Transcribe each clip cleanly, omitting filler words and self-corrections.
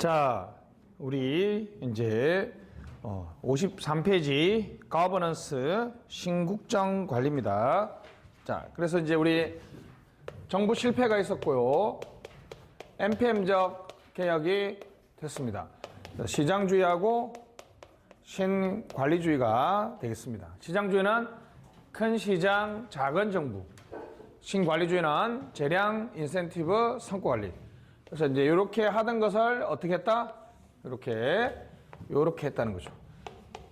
자, 우리 이제 53페이지 거버넌스 신국정 관리입니다. 자, 그래서 이제 우리 정부 실패가 있었고요. NPM적 개혁이 됐습니다. 시장주의하고 신관리주의가 되겠습니다. 시장주의는 큰 시장, 작은 정부. 신관리주의는 재량, 인센티브, 성과관리. 그래서 이제 이렇게 하던 것을 어떻게 했다? 이렇게 했다는 거죠.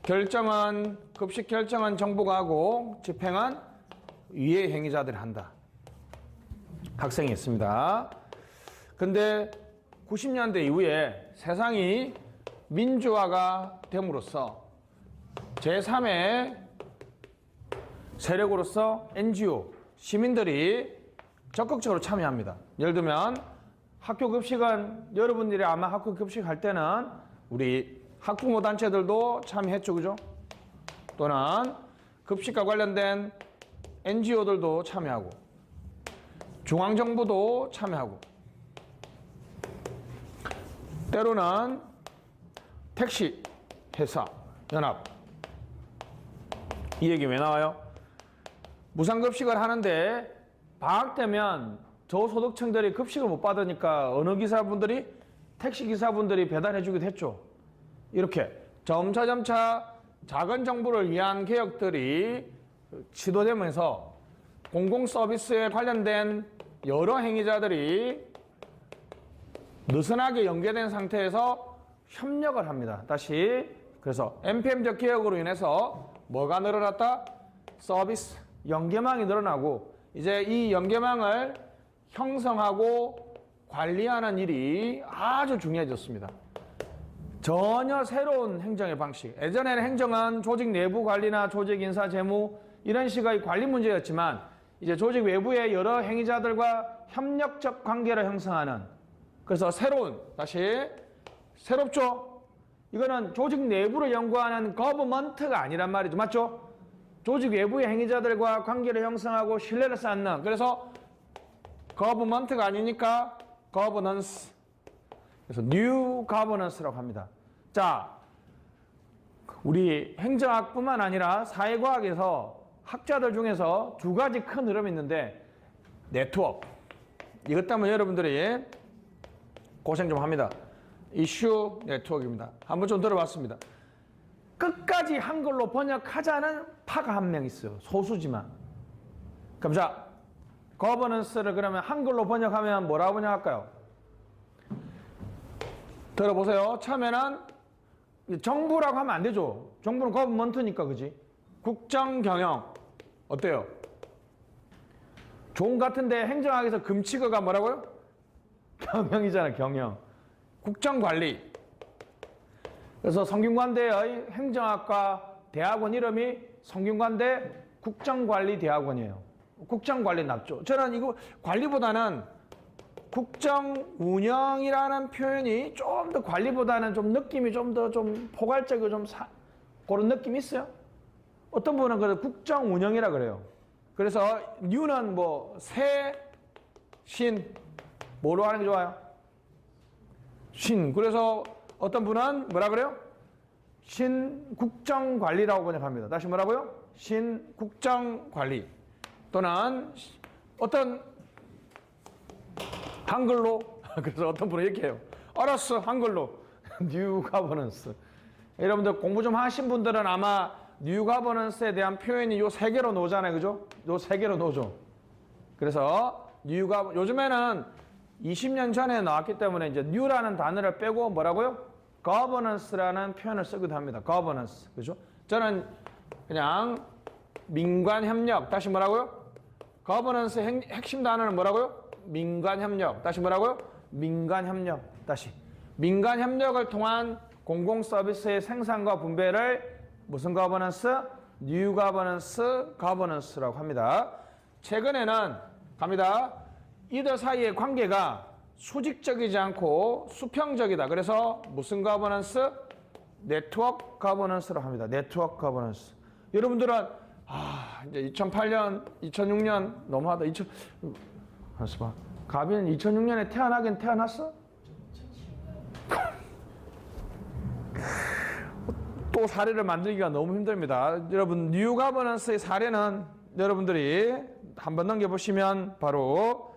결정은, 급식 결정은 정부가 하고 집행은 위의 행위자들이 한다. 학생이 있습니다. 근데 90년대 이후에 세상이 민주화가 됨으로써 제3의 세력으로서 NGO, 시민들이 적극적으로 참여합니다. 예를 들면 학교 급식은 여러분들이 아마 학교 급식 할 때는 우리 학부모 단체들도 참여했죠, 그죠? 또는 급식과 관련된 NGO들도 참여하고 중앙정부도 참여하고 때로는 택시 회사 연합 이 얘기 왜 나와요? 무상급식을 하는데 방학 되면 저소득층들이 급식을 못 받으니까 어느 기사분들이 택시 기사분들이 배달해 주기도 했죠. 이렇게 점차 작은 정부를 위한 개혁들이 시도되면서 공공서비스에 관련된 여러 행위자들이 느슨하게 연계된 상태에서 협력을 합니다. 다시 그래서 NPM적 개혁으로 인해서 뭐가 늘어났다? 서비스, 연계망이 늘어나고 이제 이 연계망을 형성하고 관리하는 일이 아주 중요해졌습니다. 전혀 새로운 행정의 방식. 예전에는 행정은 조직 내부 관리나 조직 인사 재무 이런 식의 관리 문제였지만 이제 조직 외부의 여러 행위자들과 협력적 관계를 형성하는 그래서 다시 새롭죠? 이거는 조직 내부를 연구하는 거버먼트가 아니란 말이죠. 맞죠? 조직 외부의 행위자들과 관계를 형성하고 신뢰를 쌓는 그래서 거버먼트가 아니니까 거버넌스. 그래서 뉴 거버넌스라고 합니다. 자, 우리 행정학뿐만 아니라 사회과학에서 학자들 중에서 두 가지 큰 흐름이 있는데 네트워크. 이것 때문에 여러분들이 고생 좀 합니다. 이슈 네트워크입니다. 한번 좀 들어봤습니다. 끝까지 한글로 번역하자는 파가 한 명 있어요. 소수지만. 그럼 자, 거버넌스를 그러면 한글로 번역하면 뭐라고 번역할까요? 들어보세요. 처음에는 정부라고 하면 안 되죠. 정부는 거버먼트니까, 그지? 국정경영. 어때요? 종 같은데 행정학에서 금치어가 뭐라고요? 경영이잖아, 경영. 국정관리. 그래서 성균관대의 행정학과 대학원 이름이 성균관대 국정관리대학원이에요. 국정관리 낫죠. 저는 이거 관리보다는 국정운영이라는 표현이 좀 더 관리보다는 좀 느낌이 좀 더 좀 포괄적이고 그런 느낌이 있어요. 어떤 분은 그래서 국정운영이라 그래요. 그래서 뉴는 뭐 신 뭐로 하는 게 좋아요? 신. 그래서 어떤 분은 뭐라 그래요? 신국정관리라고 번역합니다. 다시 뭐라고요? 신국정관리. 또는 어떤 한글로 그래서 어떤 분은 이렇게 해요. 알았어, 한글로 뉴 거버넌스. 여러분들 공부 좀 하신 분들은 아마 뉴 거버넌스에 대한 표현이 요 세 개로 나오잖아요, 그죠? 요 세 개로 나오죠. 그래서 요즘에는 20년 전에 나왔기 때문에 이제 뉴라는 단어를 빼고 뭐라고요? 거버넌스라는 표현을 쓰기도 합니다. 거버넌스, 그죠? 저는 그냥 민관협력. 다시 뭐라고요? 거버넌스의 핵심 단어는 뭐라고요? 민관협력. 다시 뭐라고요? 민관협력. 다시. 민관협력을 통한 공공서비스의 생산과 분배를 무슨 거버넌스? 뉴 거버넌스, 거버넌스라고 합니다. 최근에는 갑니다. 이들 사이의 관계가 수직적이지 않고 수평적이다. 그래서 무슨 거버넌스? 네트워크 거버넌스라고 합니다. 네트워크 거버넌스. 여러분들은 이제 2008년, 2006년 너무하다. 가빈 2006년에 태어나긴 태어났어? 또 사례를 만들기가 너무 힘듭니다. 여러분 뉴 가버넌스의 사례는 여러분들이 한번 넘겨보시면 바로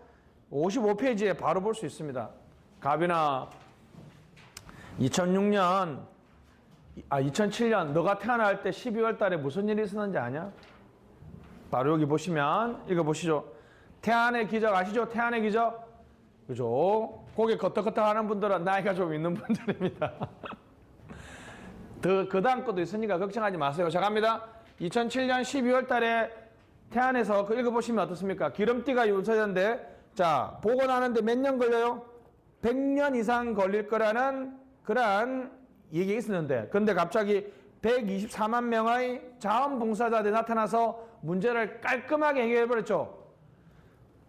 55페이지에 바로 볼 수 있습니다. 가비나 2007년 너가 태어날 때 12월 달에 무슨 일이 있었는지 아냐? 바로 여기 보시면 읽어보시죠. 태안의 기적 아시죠? 태안의 기적. 그죠? 고개 끄덕끄덕 하는 분들은 나이가 좀 있는 분들입니다. 그 다음 것도 있으니까 걱정하지 마세요. 자, 갑니다. 2007년 12월 달에 태안에서 그 읽어보시면 어떻습니까? 기름띠가 유서였는데, 자, 보고 나는데 몇 년 걸려요? 100년 이상 걸릴 거라는 그러한 얘기가 있었는데, 근데 갑자기 124만 명의 자원봉사자들이 나타나서 문제를 깔끔하게 해결해버렸죠.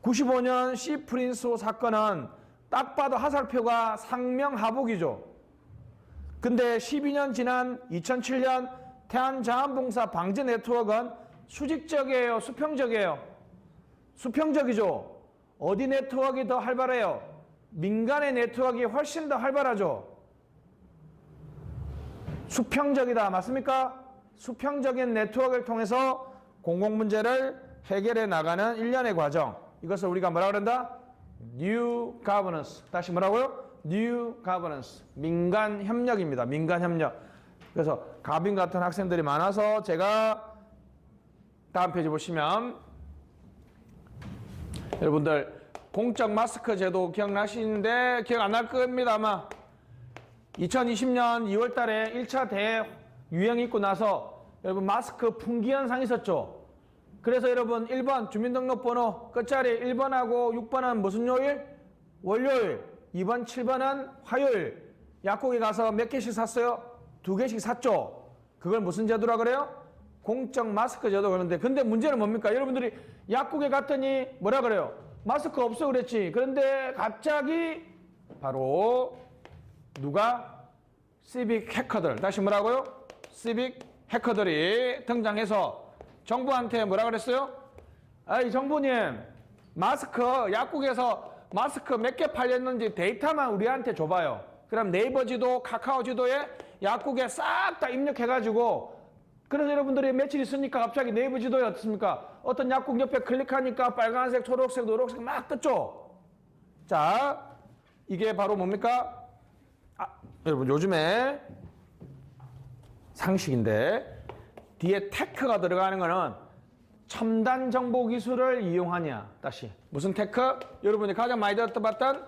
95년 시프린소 사건은 딱 봐도 화살표가 상명하복이죠. 근데 12년 지난 2007년 태안자원봉사 방제 네트워크는 수직적이에요? 수평적이에요? 수평적이죠. 어디 네트워크가 더 활발해요? 민간의 네트워크가 훨씬 더 활발하죠. 수평적이다. 맞습니까? 수평적인 네트워크를 통해서 공공문제를 해결해 나가는 일련의 과정. 이것을 우리가 뭐라고 그런다? New Governance. 다시 뭐라고요? New Governance. 민간 협력입니다. 민간 협력. 그래서 가빈 같은 학생들이 많아서 제가 다음 페이지 보시면 여러분들 공적 마스크 제도 기억나시는데 기억 안 날 겁니다. 아마 2020년 2월 달에 1차 대유행 있고 나서 여러분 마스크 품귀 현상이 있었죠. 그래서 여러분 1번 주민등록번호 끝자리 1번하고 6번은 무슨 요일? 월요일. 2번 7번은 화요일. 약국에 가서 몇 개씩 샀어요? 2개씩 샀죠. 그걸 무슨 제도라 그래요? 공적 마스크 제도. 그러는데 근데 문제는 뭡니까? 여러분들이 약국에 갔더니 뭐라 그래요? 마스크 없어 그랬지. 그런데 갑자기 바로 누가? 시빅 해커들. 다시 뭐라고요? 시빅 해커들이 등장해서 정부한테 뭐라 그랬어요? 아이 정부님 마스크 약국에서 마스크 몇 개 팔렸는지 데이터만 우리한테 줘봐요. 그럼 네이버 지도 카카오 지도에 약국에 싹 다 입력해가지고 그래서 여러분들이 며칠 있으니까 갑자기 네이버 지도에 어떻습니까? 어떤 약국 옆에 클릭하니까 빨간색, 초록색, 노록색 막 떴죠? 자, 이게 바로 뭡니까? 여러분 요즘에 상식인데 뒤에 테크가 들어가는 거는 첨단 정보 기술을 이용하냐. 다시 무슨 테크? 여러분이 가장 많이 들었던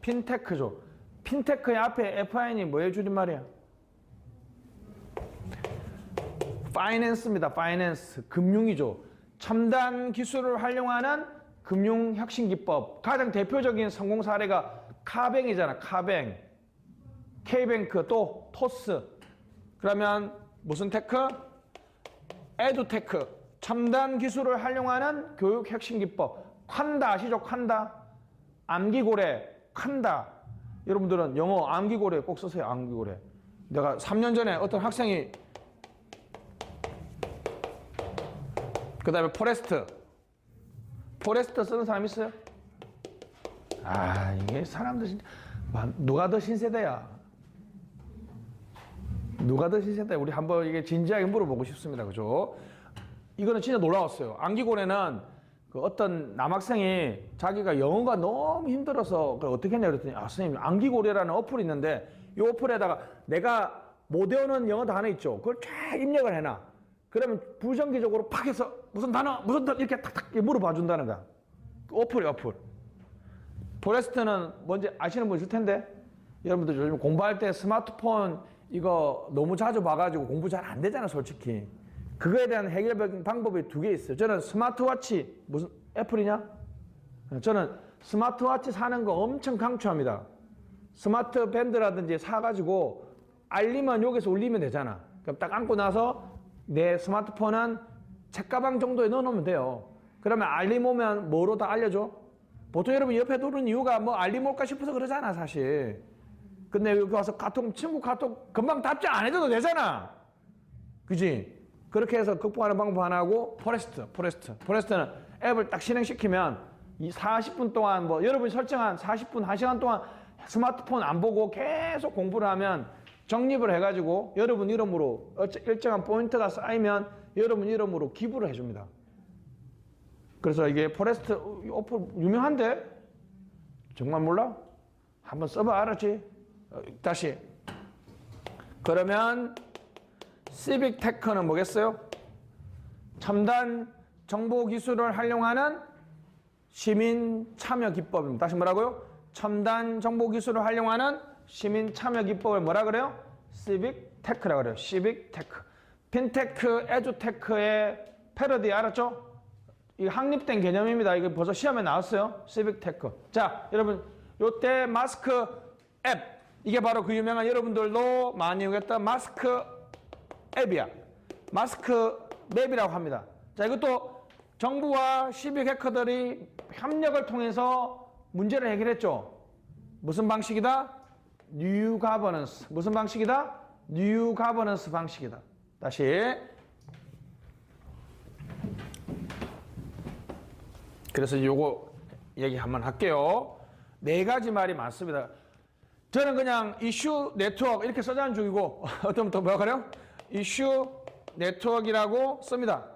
핀테크죠. 핀테크의 앞에 FIN이 뭐의 줄임말이야? 파이낸스입니다. 파이낸스. 금융이죠. 첨단 기술을 활용하는 금융혁신기법. 가장 대표적인 성공 사례가 카뱅이잖아. 카뱅. K뱅크 또 토스. 그러면 무슨 테크? 에듀테크. 첨단 기술을 활용하는 교육혁신기법. 칸다 아시죠? 칸다. 암기고래. 칸다. 여러분들은 영어 암기고래 꼭 쓰세요. 암기고래. 내가 3년 전에 어떤 학생이 그 다음에 포레스트 쓰는 사람 있어요? 아 이게 사람들 진짜 누가 더 신세대야? 누가 더 신세대야? 우리 한번 이게 진지하게 물어보고 싶습니다. 그죠? 이거는 진짜 놀라웠어요. 암기고래는 그 어떤 남학생이 자기가 영어가 너무 힘들어서 그걸 어떻게 했냐 그랬더니 아 선생님 암기고래라는 어플이 있는데 이 어플에다가 내가 못 외우는 영어 단어 있죠. 그걸 쫙 입력을 해놔. 그러면 부정기적으로 팍 해서 무슨 단어 이렇게 탁탁 물어봐 준다는 거야. 그 어플이 어플. 포레스트는 뭔지 아시는 분 있을 텐데 여러분들 요즘 공부할 때 스마트폰 이거 너무 자주 봐가지고 공부 잘 안 되잖아 솔직히. 그거에 대한 해결 방법이 두 개 있어요. 저는 스마트워치 무슨 애플이냐? 저는 스마트워치 사는 거 엄청 강추합니다. 스마트 밴드라든지 사가지고 알림은 여기서 울리면 되잖아. 그럼 딱 안고 나서 내 스마트폰은 책가방 정도에 넣어놓으면 돼요. 그러면 알림 오면 뭐로 다 알려줘? 보통 여러분 옆에 두는 이유가 뭐 알림 올까 싶어서 그러잖아 사실. 근데 여기 와서 친구 카톡 금방 답장 안 해줘도 되잖아. 그지? 그렇게 해서 극복하는 방법 하나고 포레스트는 앱을 딱 실행시키면 이 40분 동안 뭐 여러분이 설정한 40분 1시간 동안 스마트폰 안 보고 계속 공부를 하면 적립을 해가지고 여러분 이름으로 일정한 포인트가 쌓이면 여러분 이름으로 기부를 해줍니다. 그래서 이게 포레스트 오프 유명한데? 정말 몰라? 한번 써봐, 알았지? 다시. 그러면 시빅 테크는 뭐겠어요? 첨단 정보 기술을 활용하는 시민 참여 기법입니다. 다시 뭐라고요? 첨단 정보 기술을 활용하는 시민 참여 기법을 뭐라 그래요? 시빅 테크라고 그래요. 시빅 테크. 핀테크, 에듀테크의 패러디 알았죠? 이게 확립된 개념입니다. 이게 벌써 시험에 나왔어요. 시빅 테크. 자, 여러분, 요때 마스크 앱. 이게 바로 그 유명한 여러분들도 많이 이용했던 마스크 앱이야. 마스크 맵이라고 합니다. 자, 이것도 정부와 시빅 해커들이 협력을 통해서 문제를 해결했죠. 무슨 방식이다? 뉴 가버넌스. 무슨 방식이다? 뉴 가버넌스 방식이다. 다시. 그래서 요거 얘기 한번 할게요. 4가지 말이 많습니다. 저는 그냥 이슈 네트워크 이렇게 써자는 중이고 어떤 분도 뭐라고 그래요? 이슈 네트워크라고 씁니다.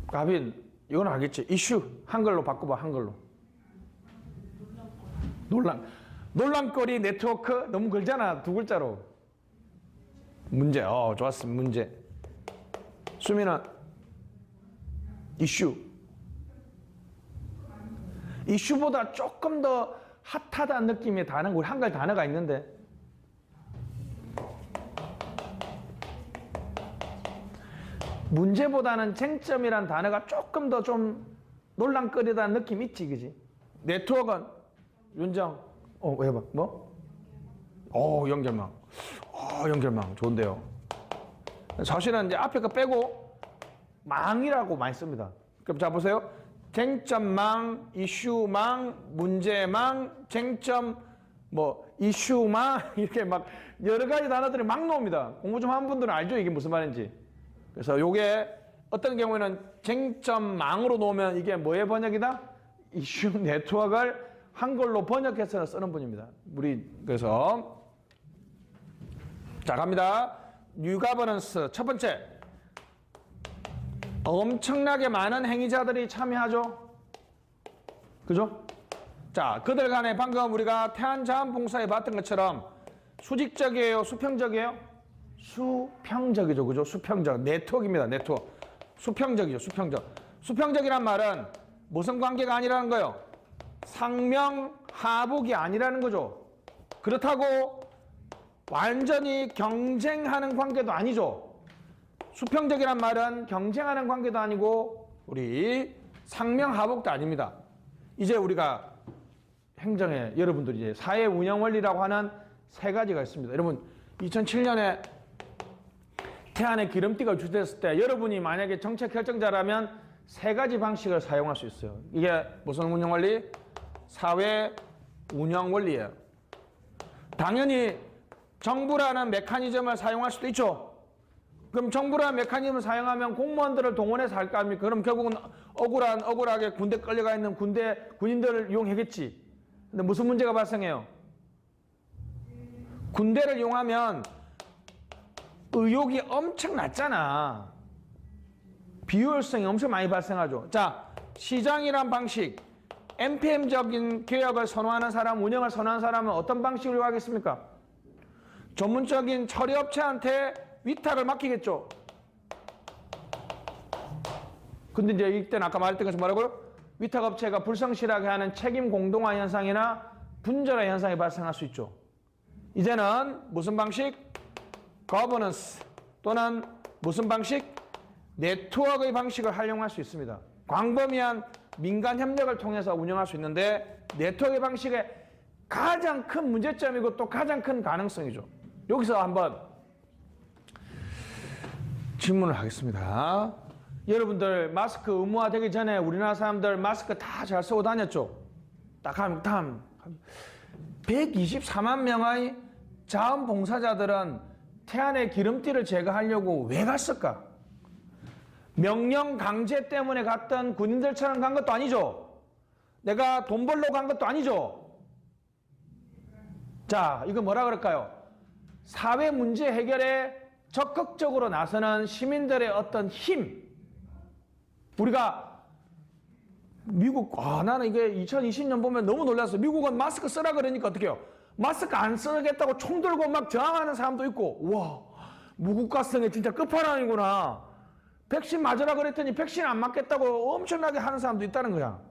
가빈 이건 알겠지? 이슈 한글로 바꿔봐. 한글로. 논란거리 네트워크 너무 길잖아. 2글자로. 문제. 좋았습니다. 문제. 수민아 이슈. 이슈보다 조금 더 핫하다는 느낌의 단어, 우리 한글 단어가 있는데 문제보다는 쟁점이란 단어가 조금 더 좀 논란거리다는 느낌 있지, 그지? 네트워크는 윤정, 왜 해봐, 뭐? 연결망. 연결망 좋은데요. 사실은 이제 앞에 거 빼고 망이라고 많이 씁니다. 그럼 자 보세요. 쟁점망, 이슈망, 문제망, 쟁점, 이슈망 이렇게 막 여러 가지 단어들이 막 나옵니다. 공부 좀 한 분들은 알죠? 이게 무슨 말인지. 그래서 요게 어떤 경우에는 쟁점망으로 놓으면 이게 뭐의 번역이다? 이슈 네트워크를 한글로 번역해서 쓰는 분입니다. 그래서 자 갑니다. 뉴 가버넌스 첫 번째. 엄청나게 많은 행위자들이 참여하죠. 그죠? 자, 그들 간에 방금 우리가 태안자원봉사에 봤던 것처럼 수직적이에요? 수평적이에요? 수평적이죠. 그죠? 수평적. 네트워크입니다. 네트워크. 수평적이죠. 수평적. 수평적이란 말은 무슨 관계가 아니라는 거예요? 상명하복이 아니라는 거죠. 그렇다고 완전히 경쟁하는 관계도 아니죠. 수평적이란 말은 경쟁하는 관계도 아니고 우리 상명하복도 아닙니다. 이제 우리가 행정에 여러분들이 이제 사회 운영 원리라고 하는 3가지가 있습니다. 여러분 2007년에 태안의 기름띠가 주됐을 때 여러분이 만약에 정책 결정자라면 3가지 방식을 사용할 수 있어요. 이게 무슨 운영 원리? 사회 운영 원리예요. 당연히 정부라는 메커니즘을 사용할 수도 있죠. 그럼 정부라는 메커니즘을 사용하면 공무원들을 동원해서 할까 합니까? 그럼 결국은 억울하게 군대 끌려가 있는 군인들을 이용하겠지. 근데 무슨 문제가 발생해요? 군대를 이용하면 의욕이 엄청 낮잖아. 비효율성이 엄청 많이 발생하죠. 자, 시장이란 방식, NPM적인 개혁을 선호하는 사람, 운영을 선호하는 사람은 어떤 방식을 이용하겠습니까? 전문적인 처리업체한테 위탁을 맡기겠죠. 근데 이제 이때는 아까 말했던 것처럼 뭐라고요? 위탁업체가 불성실하게 하는 책임 공동화 현상이나 분절화 현상이 발생할 수 있죠. 이제는 무슨 방식? 거버넌스 또는 무슨 방식? 네트워크의 방식을 활용할 수 있습니다. 광범위한 민간 협력을 통해서 운영할 수 있는데 네트워크의 방식의 가장 큰 문제점이고 또 가장 큰 가능성이죠. 여기서 한번 질문을 하겠습니다. 여러분들 마스크 의무화되기 전에 우리나라 사람들 마스크 다 잘 쓰고 다녔죠? 딱 하면 124만 명의 자원봉사자들은 태안의 기름띠를 제거하려고 왜 갔을까? 명령 강제 때문에 갔던 군인들처럼 간 것도 아니죠. 내가 돈 벌러 간 것도 아니죠. 자, 이거 뭐라 그럴까요? 사회 문제 해결에 적극적으로 나서는 시민들의 어떤 힘. 우리가 미국, 나는 이게 2020년 보면 너무 놀랐어. 미국은 마스크 쓰라 그러니까 어떻게 해요? 마스크 안 쓰겠다고 총 들고 막 저항하는 사람도 있고, 와, 무국가성의 진짜 끝판왕이구나. 백신 맞으라 그랬더니 백신 안 맞겠다고 엄청나게 하는 사람도 있다는 거야.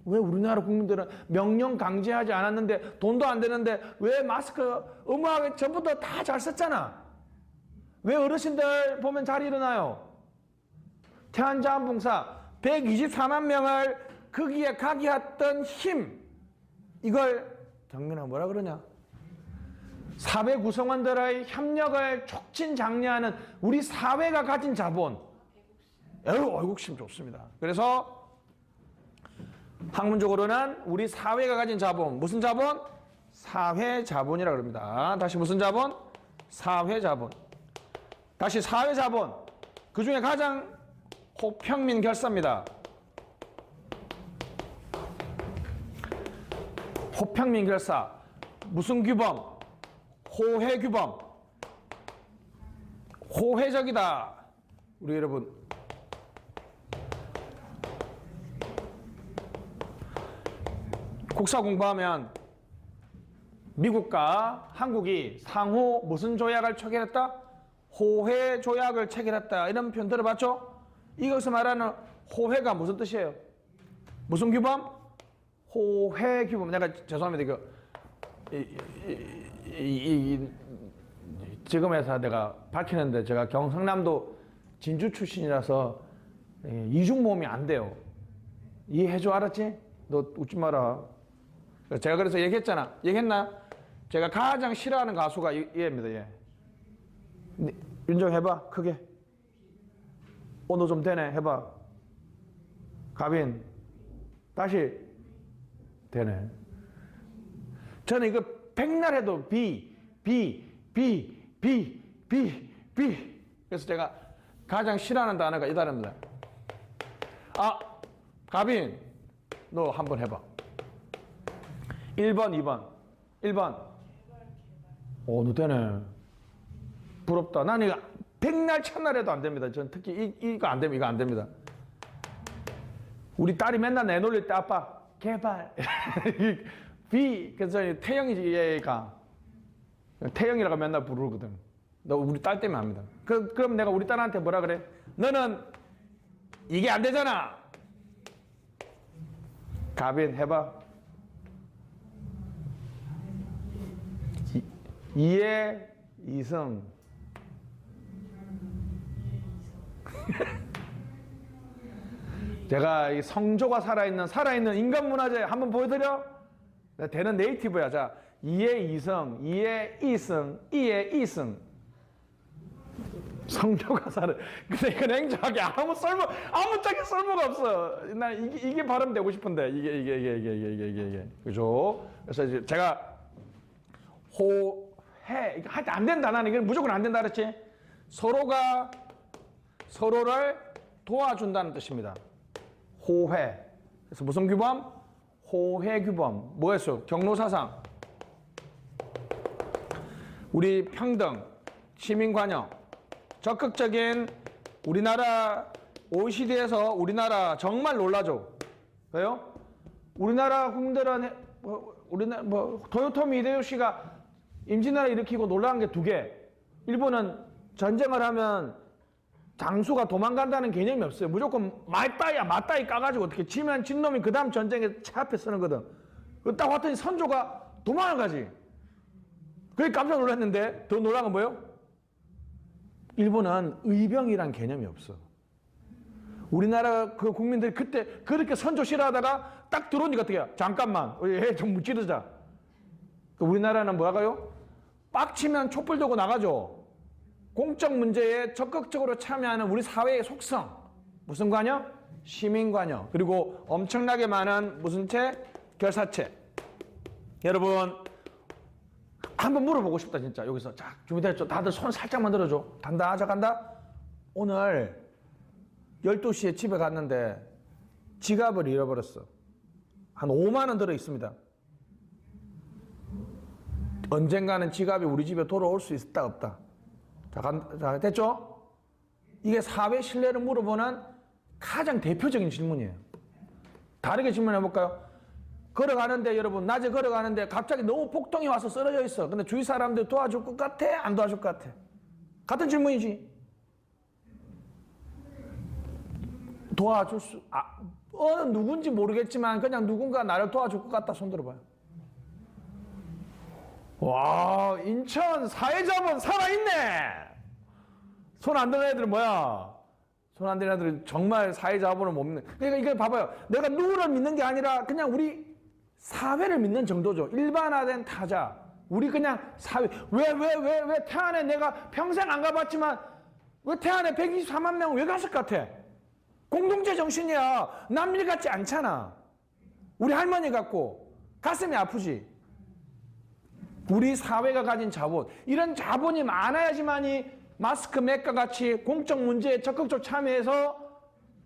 왜 우리나라 국민들은 명령 강제하지 않았는데 돈도 안 되는데 왜 마스크 의무하게 전부 다 잘 썼잖아. 왜 어르신들 보면 잘 일어나요? 태안자원봉사 124만 명을 거기에 가게 했던 힘, 이걸 정민아 뭐라 그러냐? 사회 구성원들의 협력을 촉진장려하는 우리 사회가 가진 자본. 애국심 좋습니다. 그래서 학문적으로는 우리 사회가 가진 자본, 무슨 자본? 사회자본이라고 합니다. 다시 무슨 자본? 사회자본. 다시 사회자본. 그 중에 가장 호평민 결사입니다. 호평민 결사. 무슨 규범? 호혜 규범. 호혜적이다. 우리 여러분. 국사 공부하면 미국과 한국이 상호 무슨 조약을 체결했다? 호혜 조약을 체결했다. 이런 표현 들어봤죠? 이것을 말하는 호혜가 무슨 뜻이에요? 무슨 규범? 호혜 규범. 내가 죄송합니다. 지금에서 내가 밝히는데 제가 경상남도 진주 출신이라서 이중모음이 안 돼요. 이해해줘, 알았지? 너 웃지 마라. 제가 그래서 얘기했잖아. 얘기했나? 제가 가장 싫어하는 가수가 얘입니다. 얘. 윤정 해봐. 크게. 너 좀 되네. 해봐. 가빈. 다시. 되네. 저는 이거 백날 해도 B. 그래서 제가 가장 싫어하는 단어가 이 단어입니다. 가빈. 너 한번 해봐. 1번, 2번. 1번. 너 되네. 부럽다. 나는 이거 백날 천날 해도 안 됩니다. 전 특히 이거 안 됩니다. 이거 안 됩니다. 우리 딸이 맨날 내놀릴 때 아빠 개발. 그래서 태영이지 얘가. 태영이라고 맨날 부르거든. 너 우리 딸 때문에 합니다. 그럼 내가 우리 딸한테 뭐라 그래? 너는 이게 안 되잖아. 가빈 해봐. 이해 이성. 제가 이 성조가 살아있는 인간문화재 한번 보여드려? 되는 네이티브야. 자, 이해 이성, 이해 이성, 이해 이성. 성조가 근데 이건 냉정하게 아무짝에 쓸모가 없어. 나 이게 발음되고 싶은데 이게 그죠? 그래서 이제 제가 호해 이거 할 때 안 된다. 나는 이건 무조건 안 된다 그랬지. 서로가 서로를 도와준다는 뜻입니다. 호혜. 그래서 무슨 규범? 호혜 규범. 뭐였어? 경로사상. 우리 평등, 시민관여, 적극적인 우리나라 OECD에서 우리나라 정말 놀라죠. 왜요? 우리나라 국민들은 도요토미 히데요시가 임진왜란 일으키고 놀라운 게 두 개. 일본은 전쟁을 하면 장수가 도망간다는 개념이 없어요. 무조건 맞다이 까가지고 어떻게 지면 진 놈이 그 다음 전쟁에 차 앞에 서는 거든. 딱 왔더니 선조가 도망을 가지. 그게 깜짝 놀랐는데 더 놀란 건 뭐예요? 일본은 의병이란 개념이 없어. 우리나라 그 국민들이 그때 그렇게 선조 싫어하다가 딱 들어오니까 어떻게 해? 잠깐만, 좀 묻지르자. 우리나라는 뭐라고요? 빡치면 촛불 들고 나가죠. 공적 문제에 적극적으로 참여하는 우리 사회의 속성. 무슨 관여? 시민관여. 그리고 엄청나게 많은 무슨 체? 결사체. 여러분 한번 물어보고 싶다 진짜. 여기서 자 준비됐죠? 다들 손 살짝만 들어줘. 간다. 자 간다. 오늘 12시에 집에 갔는데 지갑을 잃어버렸어. 한 5만 원 들어있습니다. 언젠가는 지갑이 우리 집에 돌아올 수 있다 없다. 자, 됐죠? 이게 사회 신뢰를 물어보는 가장 대표적인 질문이에요. 다르게 질문해 볼까요? 걸어가는데 여러분 낮에 걸어가는데 갑자기 너무 폭동이 와서 쓰러져 있어. 근데 주위 사람들 도와줄 것 같아? 안 도와줄 것 같아? 같은 질문이지. 도와줄 수 누군지 모르겠지만 그냥 누군가 나를 도와줄 것 같다. 손 들어봐요. 와, 인천 사회자본 살아있네. 손 안 드는 애들 뭐야? 손 안 드는 애들은 정말 사회자본을 못 믿는. 그러니까 이거 봐봐요. 내가 누구를 믿는 게 아니라 그냥 우리 사회를 믿는 정도죠. 일반화된 타자. 우리 그냥 사회. 왜 태안에 내가 평생 안 가봤지만 왜 태안에 124만 명 왜 갔을 것 같아? 공동체 정신이야. 남일 같지 않잖아. 우리 할머니 같고 가슴이 아프지. 우리 사회가 가진 자본. 이런 자본이 많아야지만이 마스크 맥과 같이 공적 문제에 적극적으로 참여해서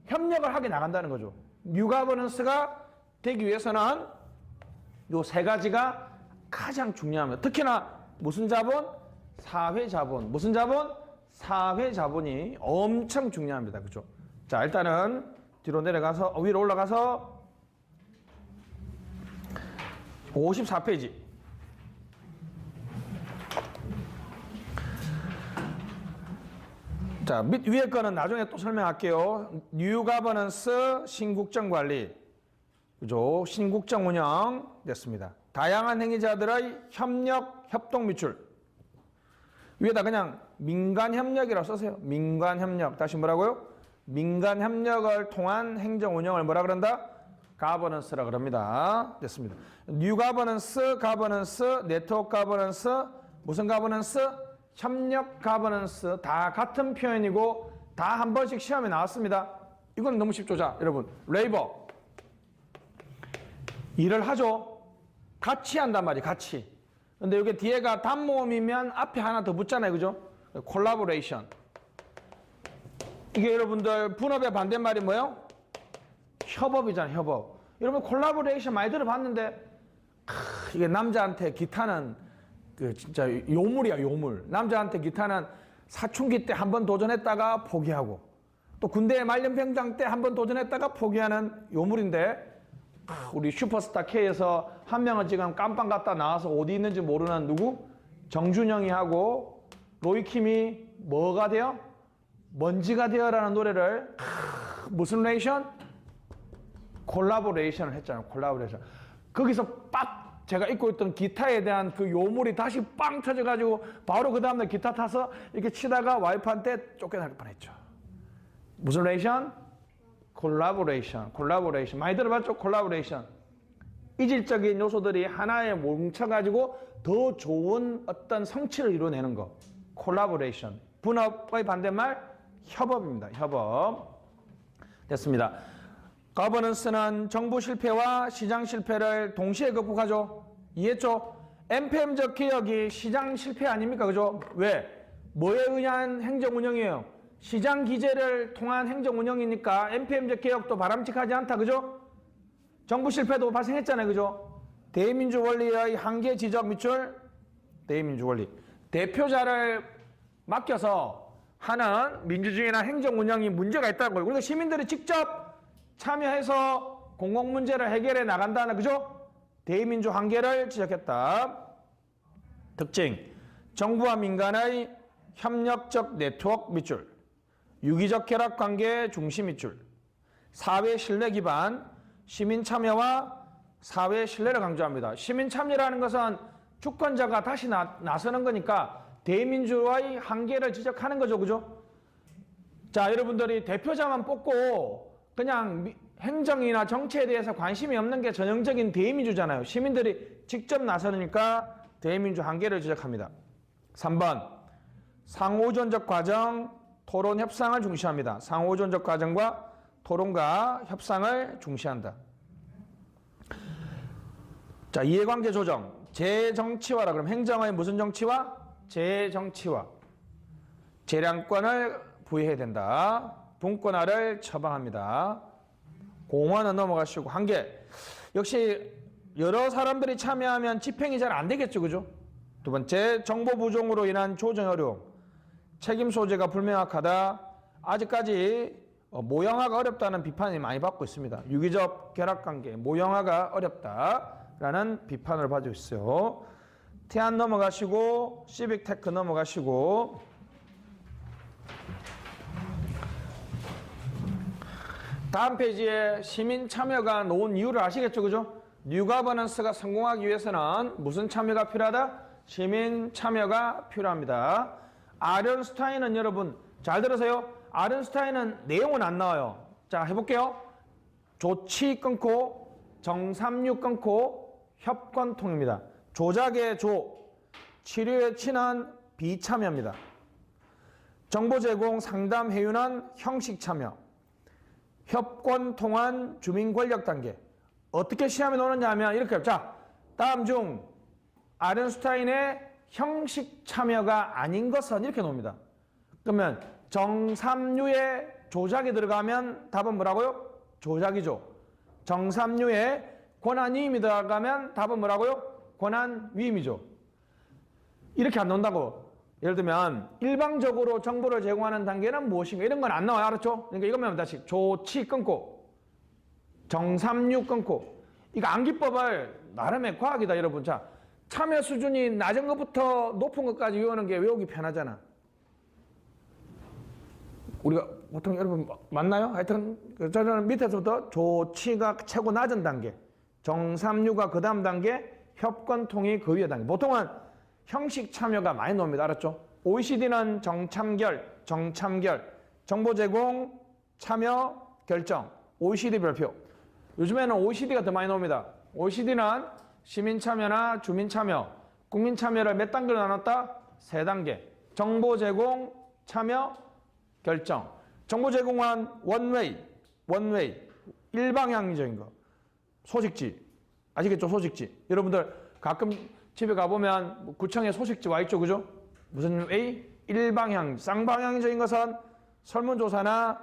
협력을 하게 나간다는 거죠. 뉴 가버넌스가 되기 위해서는 요 세 가지가 가장 중요합니다. 특히나 무슨 자본? 사회 자본. 무슨 자본? 사회 자본이 엄청 중요합니다. 그죠? 자, 일단은 뒤로 내려가서 위로 올라가서 54페이지. 자, 밑 위에 거는 나중에 또 설명할게요. 뉴 가버넌스 신국정 관리. 그죠? 신국정 운영 됐습니다. 다양한 행위자들의 협력, 협동 미출. 위에다 그냥 민간 협력이라고 써세요. 민간 협력. 다시 뭐라고요? 민간 협력을 통한 행정 운영을 뭐라 그런다? 가버넌스라 그럽니다. 됐습니다. 뉴 가버넌스, 가버넌스, 네트워크 가버넌스, 무슨 가버넌스? 협력 가버넌스. 다 같은 표현이고 다 한 번씩 시험에 나왔습니다. 이건 너무 쉽죠. 자, 여러분. 레이버. 일을 하죠. 같이 한단 말이에요. 같이. 근데 여기 뒤에가 단모음이면 앞에 하나 더 붙잖아요. 그죠? 콜라보레이션. 이게 여러분들 분업의 반대말이 뭐예요? 협업이잖아요. 협업. 여러분 콜라보레이션 많이 들어봤는데 이게 남자한테 기타는 진짜 요물이야. 요물. 남자한테 기타는 사춘기 때 한 번 도전했다가 포기하고 또 군대 말년병장 때 한 번 도전했다가 포기하는 요물인데 우리 슈퍼스타 K에서 한 명은 지금 깜빵 갔다 나와서 어디 있는지 모르는 누구? 정준영이 하고 로이킴이 뭐가 돼요? 먼지가 되어라는 노래를 무슨 레이션? 콜라보레이션을 했잖아요. 콜라보레이션. 거기서 빡 제가 입고 있던 기타에 대한 그 요물이 다시 빵 터져가지고 바로 그 다음날 기타 타서 이렇게 치다가 와이프한테 쫓겨날 뻔했죠. 무슨 레이션? 콜라보레이션. 콜라보레이션. 많이 들어봤죠? 콜라보레이션. 이질적인 요소들이 하나에 뭉쳐가지고 더 좋은 어떤 성취를 이루어내는 거. 콜라보레이션. 분업의 반대말 협업입니다. 협업. 됐습니다. 거버넌스는 정부 실패와 시장 실패를 동시에 극복하죠. 이해했죠? MPM적 개혁이 시장 실패 아닙니까? 그죠? 왜? 뭐에 의한 행정 운영이에요? 시장 기재를 통한 행정 운영이니까 MPM적 개혁도 바람직하지 않다. 그죠? 정부 실패도 발생했잖아요. 그죠? 대의민주 원리의 한계 지적 밑줄. 대의민주 원리. 대표자를 맡겨서 하는 민주주의나 행정 운영이 문제가 있다는 거예요. 그러니까 시민들이 직접 참여해서 공공 문제를 해결해 나간다는 그죠? 대의민주 한계를 지적했다. 특징. 정부와 민간의 협력적 네트워크 밑줄. 유기적 결합 관계 중심 밑줄. 사회 신뢰 기반. 시민 참여와 사회 신뢰를 강조합니다. 시민 참여라는 것은 주권자가 다시 나서는 거니까 대의민주화의 한계를 지적하는 거죠. 그죠? 자, 여러분들이 대표자만 뽑고 그냥 행정이나 정치에 대해서 관심이 없는 게 전형적인 대의민주잖아요. 시민들이 직접 나서니까 대의민주 한계를 지적합니다. 3번. 상호존적 과정, 토론 협상을 중시합니다. 상호존적 과정과 토론과 협상을 중시한다. 자, 이해관계 조정. 재정치화라 그러면 행정의 무슨 정치화? 재정치화. 재량권을 부여해야 된다. 분권화를 처방합니다. 공원은 넘어가시고 한계. 역시 여러 사람들이 참여하면 집행이 잘 안 되겠죠. 그죠? 두 번째, 정보 부족으로 인한 조정 어려움. 책임 소재가 불명확하다. 아직까지 모형화가 어렵다는 비판이 많이 받고 있습니다. 유기적 결합관계, 모형화가 어렵다라는 비판을 받고 있어요. 태안 넘어가시고 시빅 테크 넘어가시고 다음 페이지에 시민 참여가 놓은 이유를 아시겠죠? 그죠? 뉴 거버넌스가 성공하기 위해서는 무슨 참여가 필요하다? 시민 참여가 필요합니다. 아른슈타인은 여러분 잘 들으세요. 아른슈타인은 내용은 안 나와요. 자, 해볼게요. 조치 끊고 정삼류 끊고 협권통입니다. 조작의 조, 치료의 친한 비참여입니다. 정보 제공, 상담, 해윤한 형식 참여, 협권 통한 주민 권력 단계. 어떻게 시험에 놓느냐 하면 이렇게. 자, 다음 중 아른슈타인의 형식 참여가 아닌 것은 이렇게 놓습니다. 그러면 정삼류의 조작이 들어가면 답은 뭐라고요? 조작이죠. 정삼류의 권한위임이 들어가면 답은 뭐라고요? 권한위임이죠. 이렇게 안 나온다고. 예를 들면 일방적으로 정보를 제공하는 단계는 무엇인가 이런 건 안 나와요. 알았죠? 그러니까 이거면 다시 조치 끊고 정삼류 끊고. 이거 암기법을 나름의 과학이다 여러분. 자, 참여 수준이 낮은 것부터 높은 것까지 외우는 게 외우기 편하잖아. 우리가 보통 여러분 맞나요? 하여튼 저는 밑에서부터 조치가 최고 낮은 단계, 정삼류가 그 다음 단계, 협권통이 그 위에 단계. 보통은 형식 참여가 많이 나옵니다. 알았죠? OECD는 정참결, 정보 제공, 참여, 결정. OECD 별표. 요즘에는 OECD가 더 많이 나옵니다. OECD는 시민 참여나 주민 참여, 국민 참여를 몇 단계로 나눴다? 3단계. 정보 제공, 참여, 결정. 정보 제공은 원웨이, 일방향적인 거. 소식지. 아시겠죠? 소식지. 여러분들 가끔 집에 가보면 구청에 소식지 와 있죠, 그죠? 무슨 웨이? 일방향, 쌍방향적인 것은 설문조사나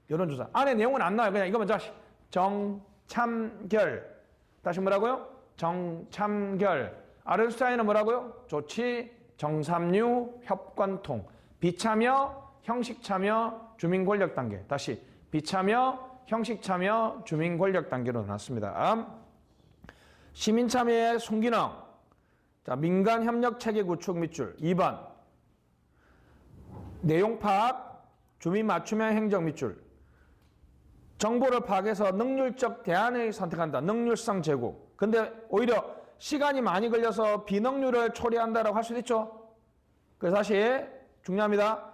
여론조사. 안에 내용은 안 나와요. 그냥 이거만 다시. 정참결. 다시 뭐라고요? 정참결. 아른슈타인은 뭐라고요? 조치, 정삼류, 협권통. 비참여, 형식 참여, 주민 권력 단계. 다시. 비참여, 형식 참여, 주민 권력 단계로 나눴습니다. 시민 참여의 순기능. 자, 민간 협력 체계 구축 밑줄. 2번. 내용 파악, 주민 맞춤형 행정 밑줄. 정보를 파악해서 능률적 대안을 선택한다. 능률성 제고. 근데 오히려 시간이 많이 걸려서 비능률을 초래한다라고 할 수도 있죠. 그래서 다시 중요합니다.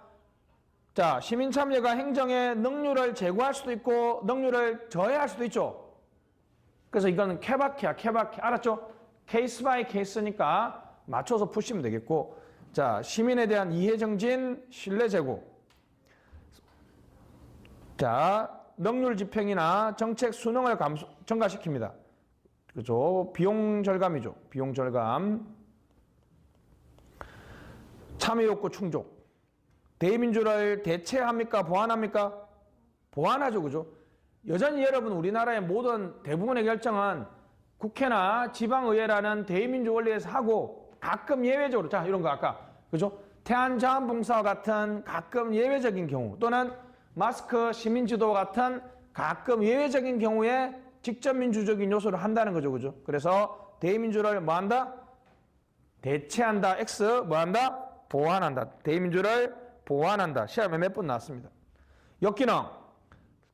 자, 시민 참여가 행정의 능률을 제고할 수도 있고 능률을 저해할 수도 있죠. 그래서 이거는 케바케야, 케바케. 알았죠? 케이스 바이 케이스니까 맞춰서 푸시면 되겠고. 자, 시민에 대한 이해 정진, 신뢰 제고. 자, 능률 집행이나 정책 수능을 증가시킵니다. 그죠? 비용 절감이죠. 비용 절감. 참여 욕구 충족. 대의민주를 대체합니까? 보완합니까? 보완하죠. 그죠? 여전히 여러분 우리나라의 모든 대부분의 결정은 국회나 지방의회라는 대의민주 원리에서 하고 가끔 예외적으로, 자, 이런 거 아까, 그죠? 태안자원봉사와 같은 가끔 예외적인 경우 또는 마스크 시민지도 같은 가끔 예외적인 경우에 직접 민주적인 요소를 한다는 거죠. 그죠? 그래서 대의민주를 뭐 한다? 대체한다. X 뭐 한다? 보완한다. 대의민주를 보완한다. 시험에 몇 번 나왔습니다. 역기능.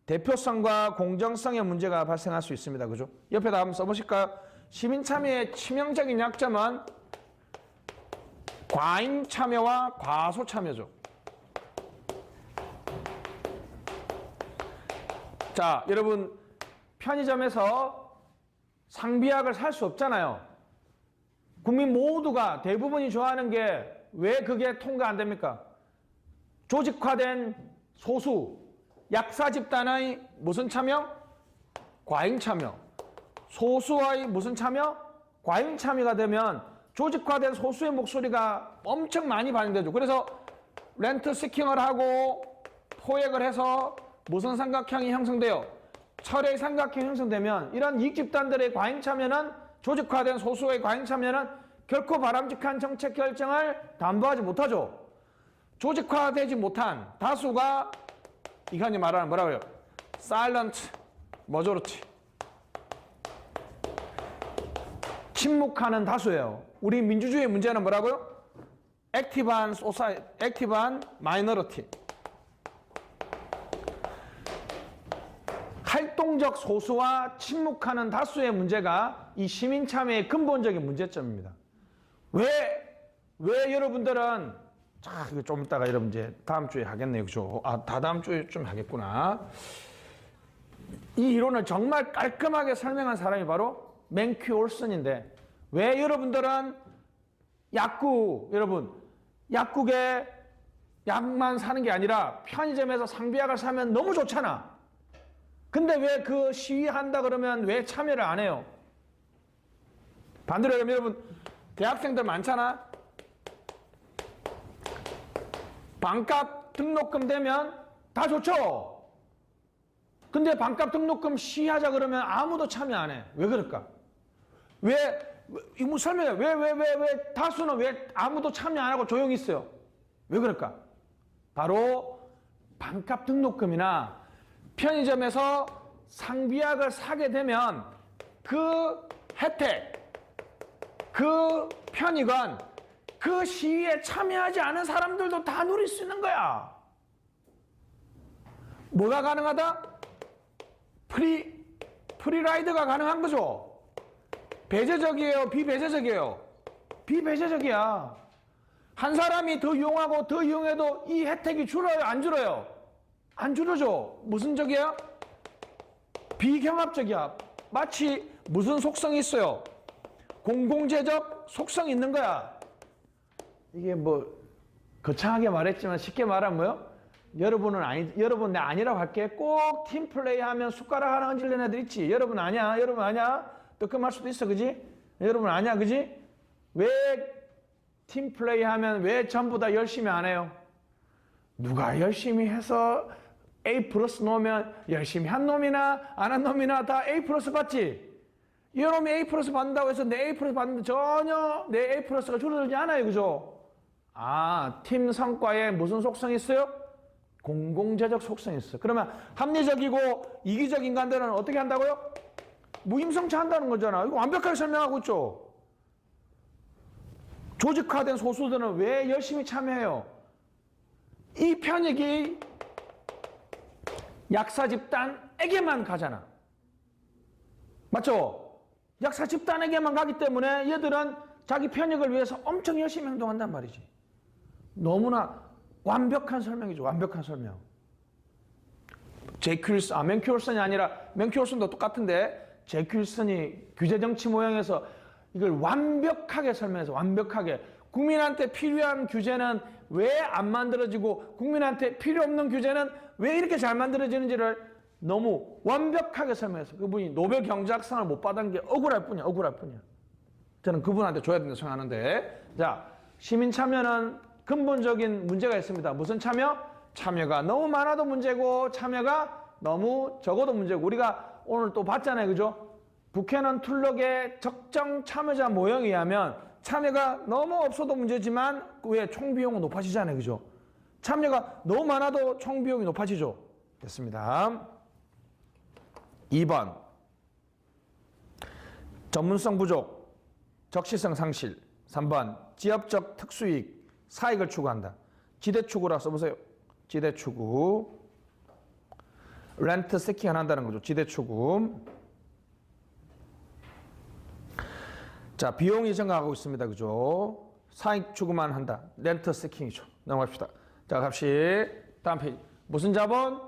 대표성과 공정성의 문제가 발생할 수 있습니다. 그죠? 옆에다 한번 써보실까요? 시민참여의 치명적인 약점은 과잉 참여와 과소 참여죠. 자, 여러분 편의점에서 상비약을 살 수 없잖아요. 국민 모두가 대부분이 좋아하는 게 왜 그게 통과 안 됩니까? 조직화된 소수 약사 집단의 무슨 참여? 과잉 참여. 소수의 무슨 참여? 과잉 참여가 되면 조직화된 소수의 목소리가 엄청 많이 반영되죠. 그래서 렌트 시킹을 하고 포획을 해서 무슨 삼각형이 형성돼요? 철의 삼각형이 형성되면 이런 이익 집단들의 과잉 참여는, 조직화된 소수의 과잉 참여는 결코 바람직한 정책 결정을 담보하지 못하죠. 조직화되지 못한 다수가 이간이 말하는 뭐라 그래요? silent majority. 침묵하는 다수예요. 우리 민주주의의 문제는 뭐라고요? 액티브한 마이너리티. 활동적 소수와 침묵하는 다수의 문제가 이 시민 참여의 근본적인 문제점입니다. 왜 여러분들은 자, 이거 좀 이따가 여러분 이제 다음 주에 하겠네요. 그죠? 다다음 주에 좀 하겠구나. 이 이론을 정말 깔끔하게 설명한 사람이 바로 맨큐 올슨인데 왜 여러분들은 약국에 약만 사는 게 아니라 편의점에서 상비약을 사면 너무 좋잖아. 근데 왜 그 시위한다 그러면 왜 참여를 안 해요? 반대로 여러분 대학생들 많잖아. 반값 등록금 되면 다 좋죠. 근데 반값 등록금 시위하자 그러면 아무도 참여 안 해. 왜 그럴까? 이거 설명해. 왜 다수는 왜 아무도 참여 안 하고 조용히 있어요? 왜 그럴까? 바로 반값 등록금이나 편의점에서 상비약을 사게 되면 그 혜택, 그 편익은 그 시위에 참여하지 않은 사람들도 다 누릴 수 있는 거야. 뭐가 가능하다? 프리라이드가 가능한 거죠. 배제적이에요? 비배제적이에요? 비배제적이야. 한 사람이 더 이용하고 더 이용해도 이 혜택이 줄어요? 안 줄어요? 안 줄어져. 무슨 적이야? 비경합적이야. 마치 무슨 속성이 있어요? 공공재적 속성이 있는 거야. 이게 뭐 거창하게 말했지만 쉽게 말하면 뭐요? 여러분 내 아니라고 할게. 꼭 팀플레이 하면 숟가락 하나 얹으려는 애들 있지. 여러분 아니야. 뜨끔할 수도 있어. 그지? 여러분 아니야. 그지? 왜 팀플레이 하면 왜 전부 다 열심히 안 해요? 누가 열심히 해서 A 플러스 놓으면 열심히 한 놈이나 안 한 놈이나 다 A 플러스 받지? 이 놈이 A 플러스 받는다고 해서 내 A 플러스 받는데 전혀 내 A 플러스가 줄어들지 않아요. 그죠? 팀 성과에 무슨 속성이 있어요? 공공재적 속성이 있어요. 그러면 합리적이고 이기적 인간들은 어떻게 한다고요? 무임승차 한다는 거잖아. 이거 완벽하게 설명하고 있죠. 조직화된 소수들은 왜 열심히 참여해요? 이 편익이 약사 집단에게만 가잖아. 맞죠? 약사 집단에게만 가기 때문에 얘들은 자기 편익을 위해서 엄청 열심히 행동한단 말이지. 너무나 완벽한 설명이죠. 완벽한 설명. 맨큐 올슨이 아니라 맨큐 올슨도 똑같은데 제큐 올슨이 규제정치 모형에서 이걸 완벽하게 설명해서 완벽하게 국민한테 필요한 규제는 왜 안 만들어지고 국민한테 필요 없는 규제는 왜 이렇게 잘 만들어지는지를 너무 완벽하게 설명해서 그분이 노벨 경제학상을 못 받은 게 억울할 뿐이야. 저는 그분한테 줘야 된다고 생각하는데 자, 시민 참여는 근본적인 문제가 있습니다. 무슨 참여? 참여가 너무 많아도 문제고 참여가 너무 적어도 문제고 우리가 오늘 또 봤잖아요. 그죠? 부캐넌 툴럭의 적정 참여자 모형에 의하면 참여가 너무 없어도 문제지만 왜 총비용은 높아지잖아요. 그죠? 참여가 너무 많아도 총비용이 높아지죠. 됐습니다. 2번 전문성 부족, 적시성 상실. 3번 지역적 특수이익, 사익을 추구한다. 지대추구라 써보세요. 지대추구. 렌트 세킹을 한다는 거죠. 지대추구. 자, 비용이 증가하고 있습니다. 그죠? 사익 추구만 한다. 렌트 세킹이죠. 넘어갑시다. 자, 갑시 다음 페이지. 무슨 자본?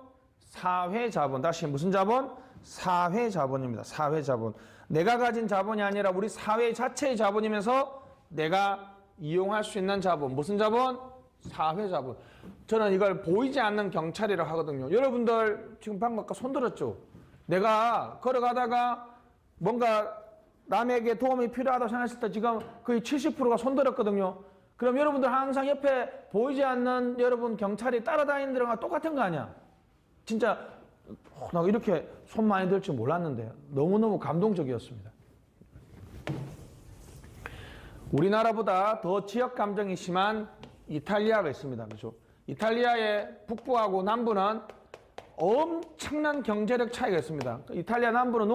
사회자본. 다시 무슨 자본? 사회자본입니다. 사회자본. 내가 가진 자본이 아니라 우리 사회 자체의 자본이면서 내가 이용할 수 있는 자본. 무슨 자본? 사회자본. 저는 이걸 보이지 않는 경찰이라고 하거든요. 여러분들 지금 방금 아까 손 들었죠? 내가 걸어가다가 뭔가 남에게 도움이 필요하다고 생각했을 때 지금 거의 70%가 손 들었거든요. 그럼 여러분들 항상 옆에 보이지 않는 여러분 경찰이 따라다니는 데랑 똑같은 거 아니야? 진짜 나 이렇게 손 많이 들 줄 몰랐는데 너무너무 감동적이었습니다. 우리나라보다 더 지역 감정이 심한 이탈리아가 있습니다. 그죠? 이탈리아의 북부하고 남부는 엄청난 경제력 차이가 있습니다. 이탈리아 남부는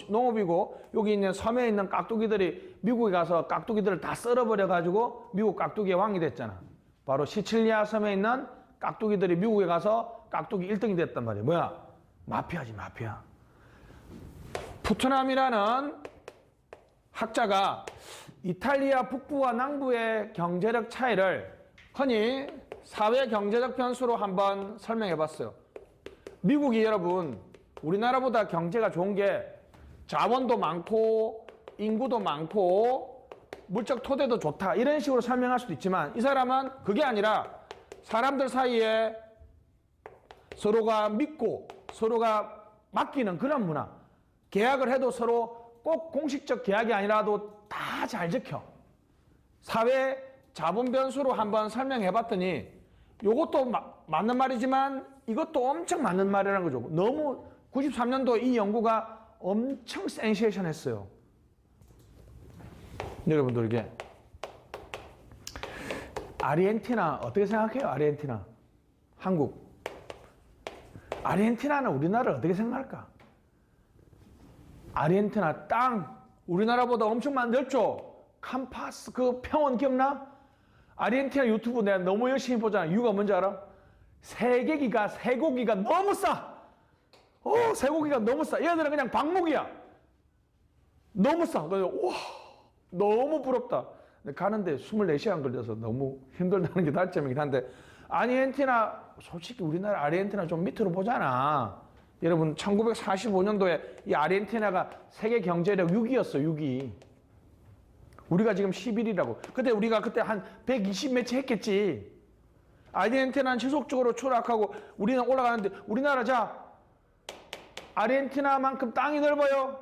농업이고 여기 있는 섬에 있는 깍두기들이 미국에 가서 깍두기들을 다 썰어버려가지고 미국 깍두기의 왕이 됐잖아. 바로 시칠리아 섬에 있는 깍두기들이 미국에 가서 깍두기 1등이 됐단 말이야. 뭐야? 마피아지, 마피아. 푸트남이라는 학자가 이탈리아 북부와 남부의 경제력 차이를 흔히 사회 경제적 변수로 한번 설명해 봤어요. 미국이 여러분 우리나라보다 경제가 좋은 게 자원도 많고 인구도 많고 물적 토대도 좋다 이런 식으로 설명할 수도 있지만 이 사람은 그게 아니라 사람들 사이에 서로가 믿고 서로가 맡기는 그런 문화. 계약을 해도 서로 꼭 공식적 계약이 아니라도 다 잘 지켜. 사회 자본 변수로 한번 설명해 봤더니 이것도 맞는 말이지만 이것도 엄청 맞는 말이라는 거죠. 너무 93년도 이 연구가 엄청 센세이션했어요. 여러분들 이게 아르헨티나 어떻게 생각해요? 아르헨티나, 한국. 아르헨티나는 우리나라를 어떻게 생각할까? 아르헨티나 땅 우리나라보다 엄청 넓죠? 캄파스 그 평원 기억나? 아르헨티나 유튜브 내가 너무 열심히 보잖아. 이유가 뭔지 알아? 쇠고기가 너무 싸. 쇠고기가 너무 싸. 얘들은 그냥 방목이야. 너무 싸. 그래서 와 너무 부럽다. 가는데 24시간 걸려서 너무 힘들다는 게 단점이긴 한데 아르헨티나 솔직히 우리나라 아르헨티나 좀 밑으로 보잖아. 여러분 1945년도에 이 아르헨티나가 세계 경제력 6위였어. 6위. 우리가 지금 11위라고. 그때 우리가 그때 한 120 매치 했겠지. 아르헨티나는 지속적으로 추락하고 우리는 올라가는데 우리나라 자 아르헨티나만큼 땅이 넓어요.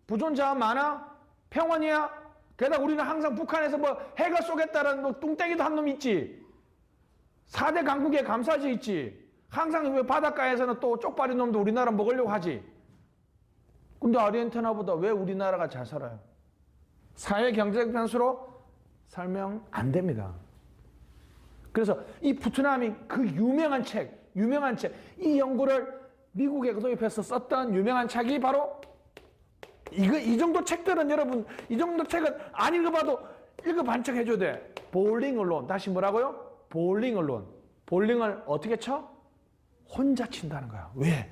부존자원 많아. 평원이야. 게다가 우리는 항상 북한에서 뭐 해가 쏘겠다는 뭐 뚱땡이도 한 놈 있지. 4대 강국의 감사지 있지. 항상 왜 바닷가에서는 또 쪽발이 놈도 우리나라 먹으려고 하지. 근데 아르헨티나보다 왜 우리나라가 잘 살아요? 사회 경제적 변수로 설명 안 됩니다. 그래서 이 푸트남이 그 유명한 책, 이 연구를 미국에 도입해서 썼던 유명한 책이 바로 이 정도 책들은 여러분, 이 정도 책은 안 읽어봐도 읽어 반짝 해줘야 돼. 볼링 언론. 다시 뭐라고요? 볼링 언론. 볼링을 어떻게 쳐? 혼자 친다는 거야. 왜?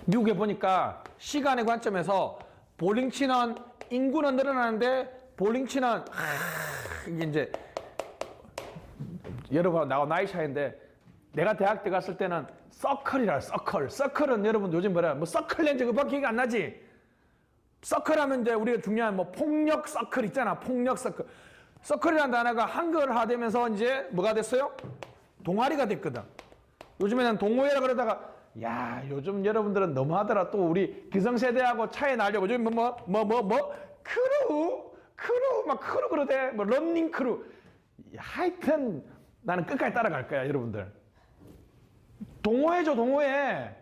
미국에 보니까 시간의 관점에서 볼링 치는 인구는 늘어나는데 볼링 치는 이게 이제 여러분 나하고 나이 차이인데 내가 대학 때 갔을 때는 서클이라 서클은 여러분 요즘 뭐라 뭐 서클 렌즈 그밖에 기억이 안 나지. 서클 하면 이제 우리가 중요한 뭐 폭력 서클 있잖아. 폭력 서클. 서클이라는 단어가 한글화되면서 이제 뭐가 됐어요? 동아리가 됐거든. 요즘에는 동호회라 그러다가 야 요즘 여러분들은 너무하더라. 또 우리 기성세대하고 차이 나려고 요즘 크루 막 크루 그러대. 뭐 런닝 크루. 하여튼 나는 끝까지 따라갈 거야 여러분들. 동호회죠 동호회.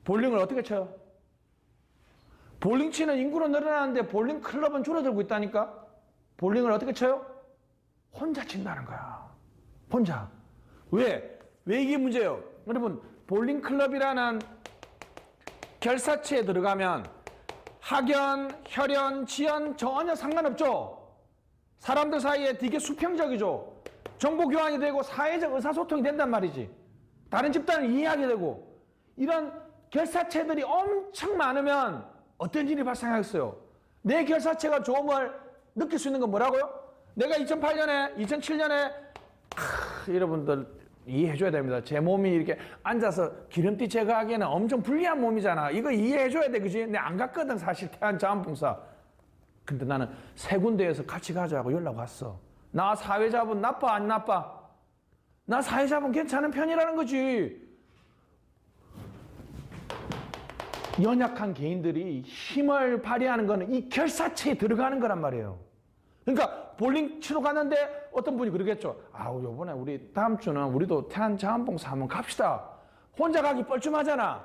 볼링을 어떻게 쳐요? 볼링 치는 인구는 늘어나는데 볼링 클럽은 줄어들고 있다니까. 볼링을 어떻게 쳐요? 혼자 친다는 거야. 혼자. 왜 이게 문제예요? 여러분 볼링 클럽이라는 결사체에 들어가면 학연, 혈연, 지연 전혀 상관없죠. 사람들 사이에 되게 수평적이죠. 정보 교환이 되고 사회적 의사소통이 된단 말이지. 다른 집단을 이해하게 되고 이런 결사체들이 엄청 많으면 어떤 일이 발생하겠어요? 내 결사체가 좋음을 느낄 수 있는 건 뭐라고요? 내가 2008년에 2007년에 여러분들 이해해줘야 됩니다. 제 몸이 이렇게 앉아서 기름띠 제거하기에는 엄청 불리한 몸이잖아. 이거 이해해줘야 돼. 그지? 내가 안 갔거든 사실 태안자원봉사. 근데 나는 세 군데에서 같이 가자고 연락 왔어. 나 사회자분 나빠 안 나빠? 나 사회자분 괜찮은 편이라는 거지. 연약한 개인들이 힘을 발휘하는 거는 이 결사체에 들어가는 거란 말이에요. 그러니까 볼링 치러 갔는데 어떤 분이 그러겠죠. 아우 요번에 우리 다음 주는 우리도 태안자원봉사 한번 갑시다. 혼자 가기 뻘쭘하잖아.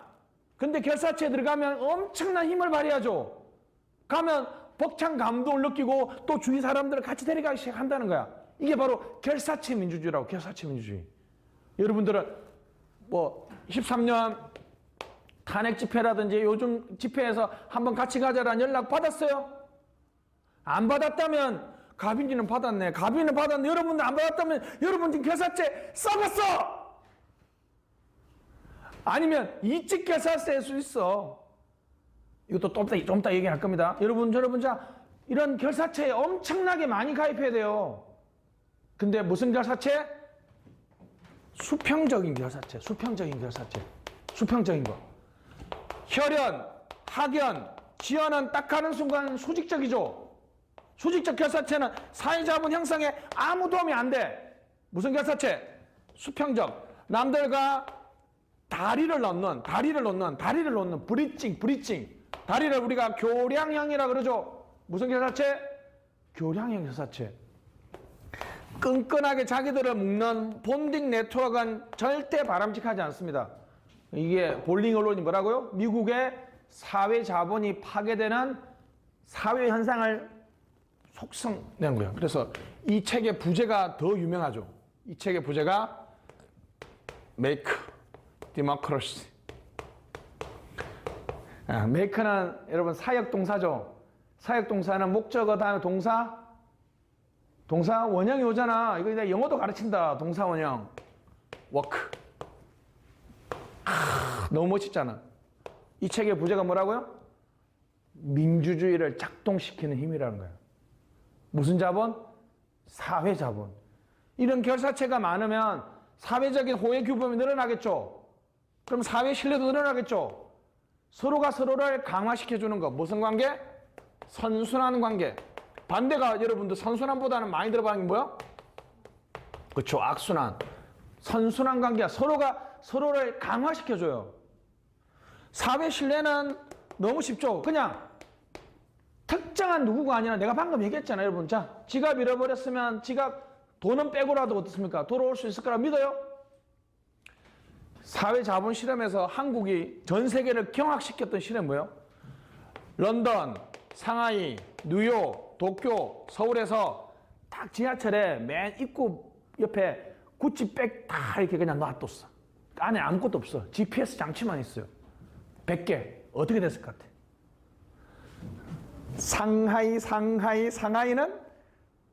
근데 결사체에 들어가면 엄청난 힘을 발휘하죠. 가면 벅찬 감동을 느끼고 또 주위 사람들을 같이 데려가기 시작한다는 거야. 이게 바로 결사체 민주주의라고. 결사체 민주주의. 여러분들은 뭐 13년 탄핵 집회라든지 요즘 집회에서 한번 같이 가자라는 연락 받았어요? 안 받았다면 가빈이는 받았네. 가빈이는 받았네. 여러분들 안 받았다면 여러분 지금 결사체 썩었어. 아니면 이직 결사체일 수 있어. 이것도 좀 이따 얘기할 겁니다. 여러분 자 이런 결사체에 엄청나게 많이 가입해야 돼요. 근데 무슨 결사체? 수평적인 결사체. 수평적인 결사체. 수평적인 거. 혈연, 학연, 지연은 딱 가는 순간 수직적이죠. 수직적 결사체는 사회자본 형성에 아무 도움이 안 돼. 무슨 결사체? 수평적. 남들과 다리를 놓는 브리징. 다리를 우리가 교량형이라 그러죠. 무슨 결사체? 교량형 결사체. 끈끈하게 자기들을 묶는 본딩 네트워크는 절대 바람직하지 않습니다. 이게 볼링 언론이 뭐라고요? 미국의 사회 자본이 파괴되는 사회 현상을 속성낸 거예요. 그래서 이 책의 부제가 더 유명하죠. 이 책의 부제가 Make Democracy. Make는 여러분 사역동사죠. 사역동사는 목적어 다음에 동사 원형이 오잖아. 이거 내가 영어도 가르친다. 동사 원형. Work. 너무 멋있잖아. 이 책의 부제가 뭐라고요? 민주주의를 작동시키는 힘이라는 거예요. 무슨 자본? 사회 자본. 이런 결사체가 많으면 사회적인 호혜 규범이 늘어나겠죠. 그럼 사회 신뢰도 늘어나겠죠. 서로가 서로를 강화시켜주는 것. 무슨 관계? 선순환 관계. 반대가 여러분들 선순환보다는 많이 들어가는 게 뭐야? 그렇죠. 악순환. 선순환 관계야. 서로가 서로를 강화시켜줘요. 사회 신뢰는 너무 쉽죠. 그냥 특정한 누구가 아니라 내가 방금 얘기했잖아요. 여러분. 자, 지갑 잃어버렸으면 지갑 돈은 빼고라도 어떻습니까? 돌아올 수 있을 거라 믿어요? 사회 자본 실험에서 한국이 전 세계를 경악시켰던 실험 뭐예요? 런던, 상하이, 뉴욕, 도쿄, 서울에서 딱 지하철에 맨 입구 옆에 구찌백 다 이렇게 그냥 놔뒀어. 안에 아무것도 없어. GPS 장치만 있어요. 100개. 어떻게 됐을 것 같아? 상하이는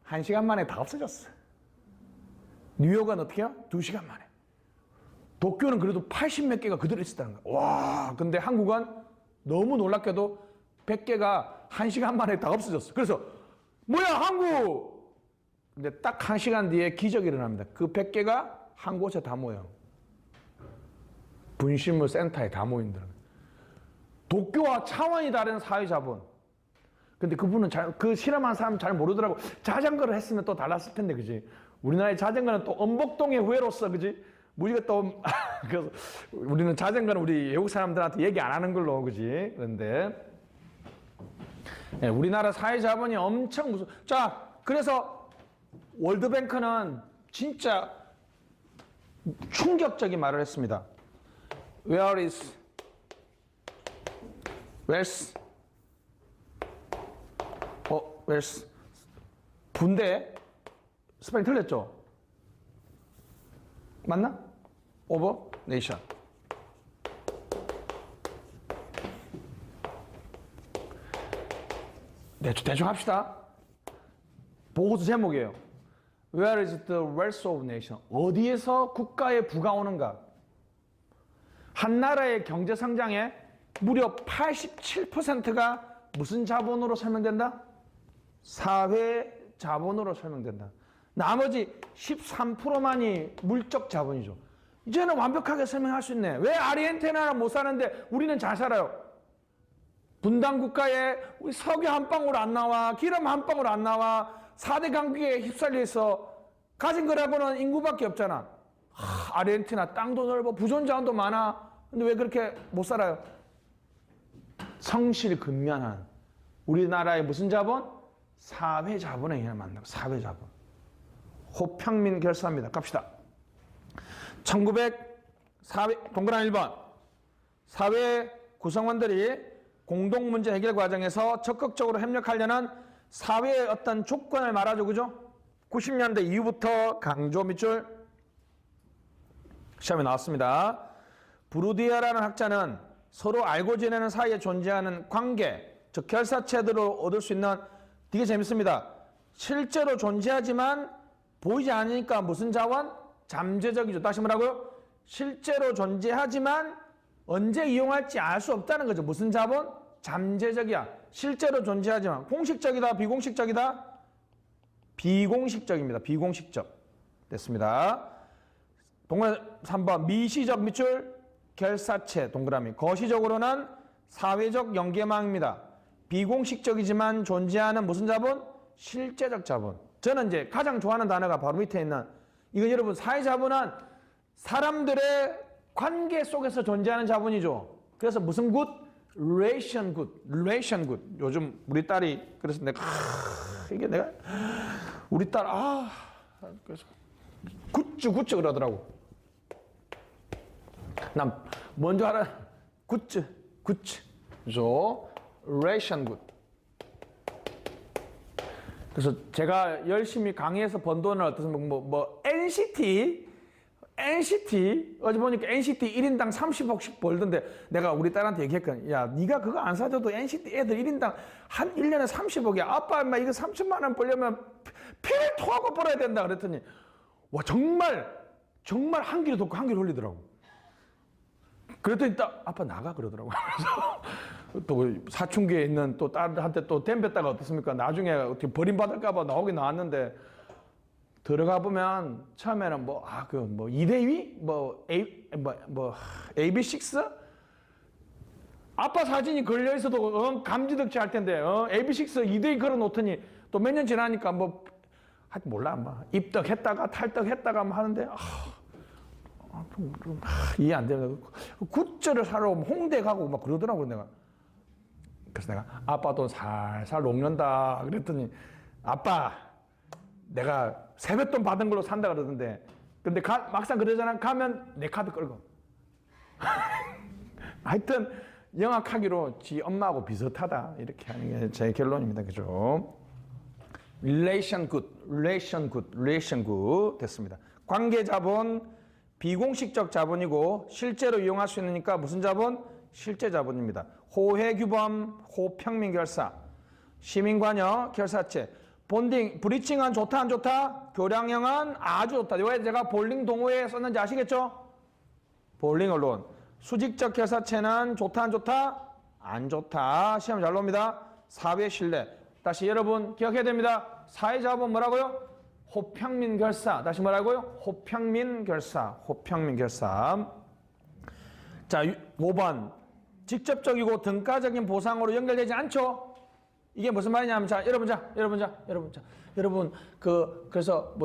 1시간 만에 다 없어졌어. 뉴욕은 어떻게 해요? 2시간 만에. 도쿄는 그래도 80몇 개가 그대로 있었다는 거야. 와, 근데 한국은 너무 놀랍게도 100개가 1시간 만에 다 없어졌어. 그래서 뭐야 한국! 근데 딱 1시간 뒤에 기적이 일어납니다. 그 100개가 한 곳에 다 모여. 분실물 센터에 다 모인다는 거예요. 도쿄와 차원이 다른 사회자본. 근데 그분은 그 실험한 사람 잘 모르더라고. 자전거를 했으면 또 달랐을 텐데, 그지? 우리나라의 자전거는 또 엄복동의 후예로서, 그지? 우리가 또, 그래서 우리는 자전거는 우리 외국 사람들한테 얘기 안 하는 걸로, 그지? 그런데, 네, 우리나라 사회자본이 엄청 자, 그래서 월드뱅크는 진짜 충격적인 말을 했습니다. Where is wealth? wealth. 분대 스펠링 틀렸죠? 맞나? Over nation. 대충 합시다. 보고서 제목이에요. Where is the wealth of nation? 어디에서 국가의 부가 오는가? 한 나라의 경제 성장의 무려 87%가 무슨 자본으로 설명된다? 사회 자본으로 설명된다. 나머지 13%만이 물적 자본이죠. 이제는 완벽하게 설명할 수 있네. 왜 아르헨티나는 못 사는데 우리는 잘 살아요? 분단 국가에 우리 석유 한 방울 안 나와, 기름 한 방울 안 나와, 4대 강국에 휩쓸려 있어. 가진 거라고는 인구밖에 없잖아. 아르헨티나 땅도 넓어, 부존자원도 많아. 근데 왜 그렇게 못 살아요? 성실근면한 우리나라의 무슨 자본? 사회 자본에 의해 만나고 사회 자본. 호평민 결사입니다. 갑시다. 1900 동그라미 1번. 사회 구성원들이 공동문제 해결 과정에서 적극적으로 협력하려는 사회의 어떤 조건을 말하죠. 그죠? 90년대 이후부터 강조 밑줄 시험에 나왔습니다. 브루디에라는 학자는 서로 알고 지내는 사이에 존재하는 관계, 즉 결사체들로 얻을 수 있는 되게 재밌습니다. 실제로 존재하지만 보이지 않으니까 무슨 자원? 잠재적이죠. 다시 뭐라고요? 실제로 존재하지만 언제 이용할지 알 수 없다는 거죠. 무슨 자본? 잠재적이야. 실제로 존재하지만 공식적이다, 비공식적이다? 비공식적입니다. 비공식적. 됐습니다. 동그라미 3번 미시적 밑줄 결사체 동그라미. 거시적으로는 사회적 연계망입니다. 비공식적이지만 존재하는 무슨 자본? 실제적 자본. 저는 이제 가장 좋아하는 단어가 바로 밑에 있는 이거 여러분 사회자본은 사람들의 관계 속에서 존재하는 자본이죠. 그래서 무슨 굿? relation good. relation good. 요즘 우리 딸이 그래서 내가 이게 내가 우리 딸 그래서 굿즈 그러더라고. 난 먼저 하라 굿즈 그죠? relation good. 그래서 제가 열심히 강의해서 번 돈을 어떻습니까? 뭐 NCT 어제 보니까 NCT 1인당 30억씩 벌던데 내가 우리 딸한테 얘기했거든. 야, 네가 그거 안 사줘도 NCT 애들 1인당 한 1년에 30억이야. 아빠 엄마 이거 30만 원 벌려면 피를 토하고 벌어야 된다 그랬더니 와 정말 한 귀로 듣고 한 귀로 흘리더라고. 그랬더니 딱 아빠 나가 그러더라고. 그래서 또 사춘기에 있는 또 딸한테 또 댐볐다가 어떻습니까? 나중에 어떻게 버림받을까봐 나오긴 나왔는데 들어가 보면 처음에는 이대위? AB6? 아빠 사진이 걸려 있어도 감지덕지 할 텐데 AB6 이대위 걸어 놓더니 또 몇 년 지나니까 하여튼 몰라 입덕했다가 탈덕했다가 하는데 이해 안 되는 굿즈를 사러 홍대 가고 막 그러더라고 내가. 그래서 내가 아빠 돈 살살 녹는다 그랬더니 아빠 내가 세뱃돈 받은 걸로 산다 그러던데 근데 막상 그러잖아. 가면 내 카드 끌고 하여튼 영악하기로 지 엄마하고 비슷하다 이렇게 하는 게 제 결론입니다. 그죠? relation good 됐습니다. 관계자본 비공식적 자본이고 실제로 이용할 수 있으니까 무슨 자본? 실제 자본입니다. 호혜규범, 호평민결사, 시민관여, 결사체, 본딩, 브리칭은 좋다 안 좋다? 교량형은 아주 좋다. 왜 제가 볼링 동호회에 썼는지 아시겠죠? 볼링 언론. 수직적 결사체는 좋다 안 좋다? 안 좋다. 시험 잘 나옵니다. 사회 신뢰. 다시 여러분 기억해야 됩니다. 사회자본 뭐라고요? 호평민결사. 다시 뭐라고요? 호평민결사. 자, 5번. 직접적이고 등가적인 보상으로 연결되지 않죠? 이게 무슨 말이냐면, 여러분, 그래서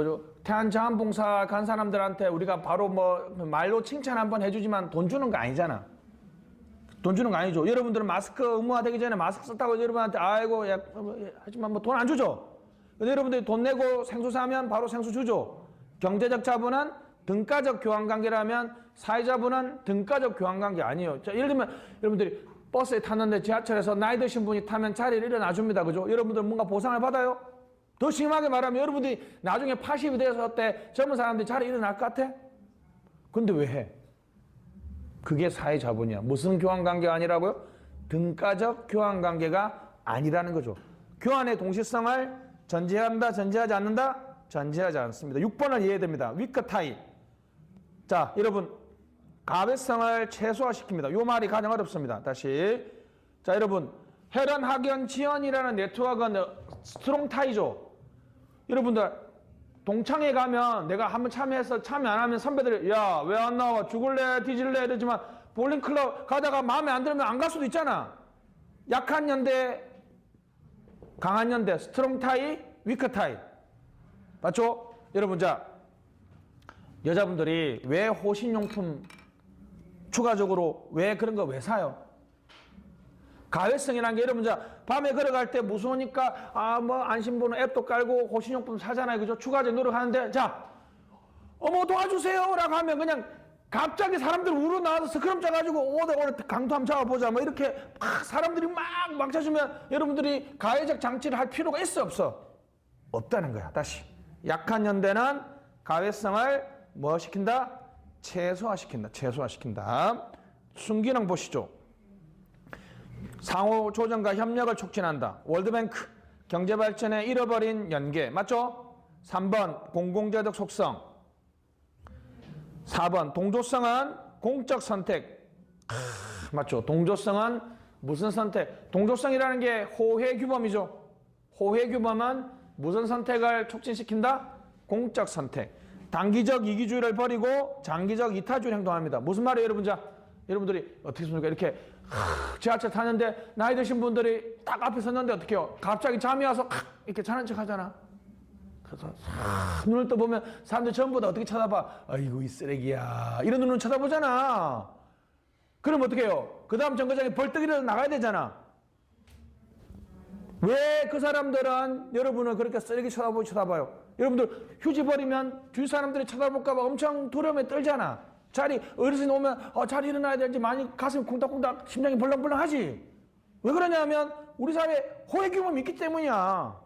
태안자원봉사 간 사람들한테 우리가 바로 말로 칭찬 한번 해주지만 돈 주는 거 아니잖아. 돈 주는 거 아니죠. 여러분들은 마스크 의무화되기 전에 마스크 썼다고 여러분한테 아이고, 하지만 돈 안 주죠. 근데 여러분들이 돈 내고 생수 사면 바로 생수 주죠. 경제적 자본은 등가적 교환관계라면 사회자본은 등가적 교환관계 아니에요. 자, 예를 들면 여러분들이 버스에 탔는데 지하철에서 나이 드신 분이 타면 자리를 일어나 줍니다. 그죠? 여러분들 뭔가 보상을 받아요? 더 심하게 말하면 여러분들이 나중에 80이 되었을 때 젊은 사람들이 자리에 일어날 것 같아? 근데 왜 해? 그게 사회자본이야. 무슨 교환관계가 아니라고요? 등가적 교환관계가 아니라는 거죠. 교환의 동시성을 전제한다, 전제하지 않는다? 전제하지 않습니다. 6번을 이해해야 됩니다. 위크 타이. 자, 여러분 가외성을 최소화시킵니다. 이 말이 가장 어렵습니다. 다시. 자, 여러분 혈연, 학연, 지연이라는 네트워크는 스트롱 타이죠. 여러분들 동창회 가면 내가 한번 참여해서 참여 안 하면 선배들이 야, 왜 안 나와? 죽을래? 뒤질래? 이러지만 볼링클럽 가다가 마음에 안 들면 안 갈 수도 있잖아. 약한 연대, 강한 연대, 스트롱 타이, 위크 타이. 맞죠? 여러분, 자, 여자분들이 왜 호신용품 추가적으로 왜 그런 거 왜 사요? 가외성이라는 게 여러분, 자, 밤에 걸어갈 때 무서우니까 안심번호 앱도 깔고 호신용품 사잖아요. 그죠? 추가적으로 노력하는데, 자, 어머 도와주세요 라고 하면 그냥 갑자기 사람들 우러나와서 스크럼 짜가지고 내가 오늘 강도 한번 잡아보자 뭐 이렇게 막 사람들이 막 찾으면 여러분들이 가해적 장치를 할 필요가 있어 없어? 없다는 거야. 다시 약한 연대는 가해성을 뭐 시킨다? 최소화시킨다. 순기능 보시죠. 상호 조정과 협력을 촉진한다. 월드뱅크 경제발전에 잃어버린 연계 맞죠? 3번 공공재적 속성. 4번 동조성은 공적 선택. 맞죠? 동조성은 무슨 선택? 동조성이라는 게 호혜 규범이죠. 호혜 규범은 무슨 선택을 촉진시킨다? 공적 선택. 단기적 이기주의를 버리고 장기적 이타주의를 행동합니다. 무슨 말이에요, 여러분? 자, 여러분들이 어떻게 습니까? 이렇게 지하철 타는데 나이 드신 분들이 딱 앞에 섰는데 어떻게 해요? 갑자기 잠이 와서 이렇게 자는 척 하잖아. 그래서 눈을 떠보면 사람들 전부 다 어떻게 쳐다봐? 아이고 이 쓰레기야. 이런 눈으로 쳐다보잖아. 그럼 어떻게 해요? 그 다음 정거장에 벌떡 일어나 나가야 되잖아. 왜 그 사람들은 여러분을 그렇게 쓰레기 쳐다봐요? 여러분들 휴지 버리면 주위 사람들이 쳐다볼까 봐 엄청 두려움에 떨잖아. 어르신 오면 잘 일어나야 되는지 많이 가슴이 쿵닥쿵닥 심장이 벌렁벌렁 하지. 왜 그러냐면 우리 사회에 호혜 규범이 있기 때문이야.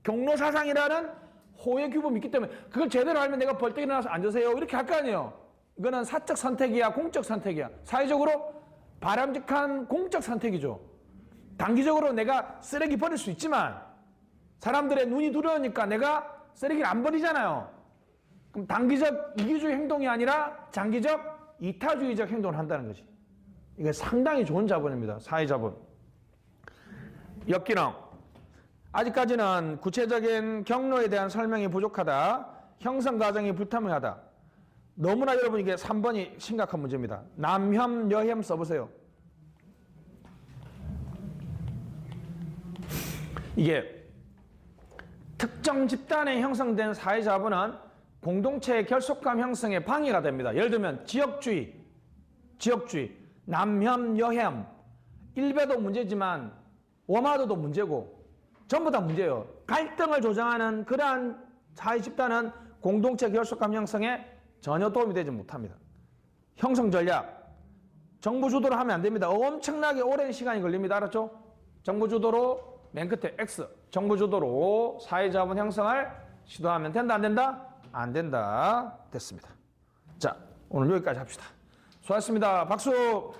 경로사상이라는 호혜 규범이 있기 때문에 그걸 제대로 알면 내가 벌떡 일어나서 앉으세요 이렇게 할 거 아니에요. 이거는 사적 선택이야 공적 선택이야. 사회적으로 바람직한 공적 선택이죠. 단기적으로 내가 쓰레기 버릴 수 있지만 사람들의 눈이 두려우니까 내가 쓰레기를 안 버리잖아요. 그럼 단기적 이기주의 행동이 아니라 장기적 이타주의적 행동을 한다는 거지. 이게 상당히 좋은 자본입니다. 사회자본. 역기능. 아직까지는 구체적인 경로에 대한 설명이 부족하다. 형성 과정이 불투명하다. 너무나 여러분 이게 3번이 심각한 문제입니다. 남혐, 여혐 써보세요. 이게 특정 집단에 형성된 사회자본은 공동체의 결속감 형성에 방해가 됩니다. 예를 들면 지역주의, 남혐, 여혐, 일배도 문제지만 워마도도 문제고 전부 다 문제예요. 갈등을 조장하는 그러한 사회 집단은 공동체 결속감 형성에 전혀 도움이 되지 못합니다. 형성 전략, 정부 주도로 하면 안 됩니다. 엄청나게 오랜 시간이 걸립니다. 알았죠? 정부 주도로 맨 끝에 X, 정부 주도로 사회자본 형성을 시도하면 된다, 안 된다? 안 된다. 됐습니다. 자, 오늘 여기까지 합시다. 수고하셨습니다. 박수!